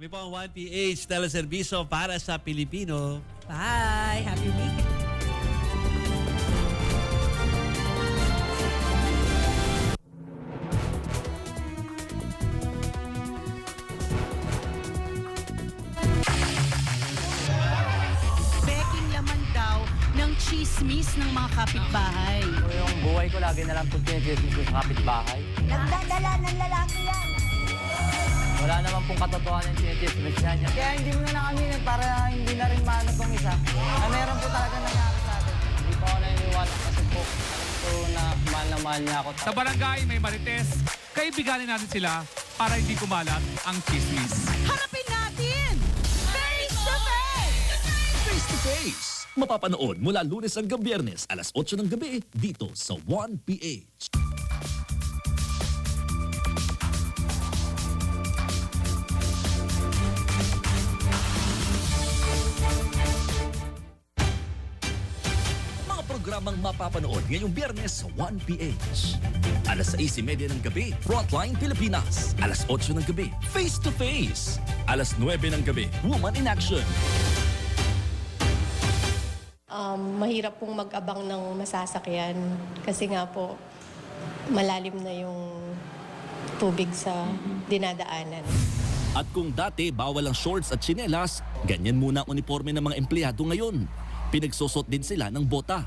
Kami po ang 1PH Teleservisyo para sa Pilipino. Bye! Happy weekend! Beking laman daw ng chismis ng mga kapitbahay. Yung buhay ko lagi na lang po tinitipis ko sa kapitbahay. Nagdadala ng lalaki yan. Wala naman pong katotohanan yung tinitipis niya. Kaya hindi mo na nakaminin para hindi na rin maano tong isa. Na meron po talaga nangyari sa atin. Hindi pa ako naniniwala kasi po alam ko na mahal niya ako. Sa barangay may marites, kaibiganin natin sila para hindi kumalat ang chismis. Harapin natin! Face to face! Face to Face. Mapapanood mula Lunes hanggang Biyernes, alas 8 ng gabi, dito sa 1PH. Mga programang mapapanood ngayong Biyernes sa 1PH. Alas 6:30 ng gabi, Frontline Pilipinas. Alas 8 ng gabi, Face to Face. Alas 9 ng gabi, Woman in Action. Mahirap pong mag-abang ng masasakyan kasi nga po malalim na yung tubig sa dinadaanan. At kung dati bawal ang shorts at tsinelas, ganyan muna ang uniforme ng mga empleyado ngayon. Pinagsusot din sila ng bota.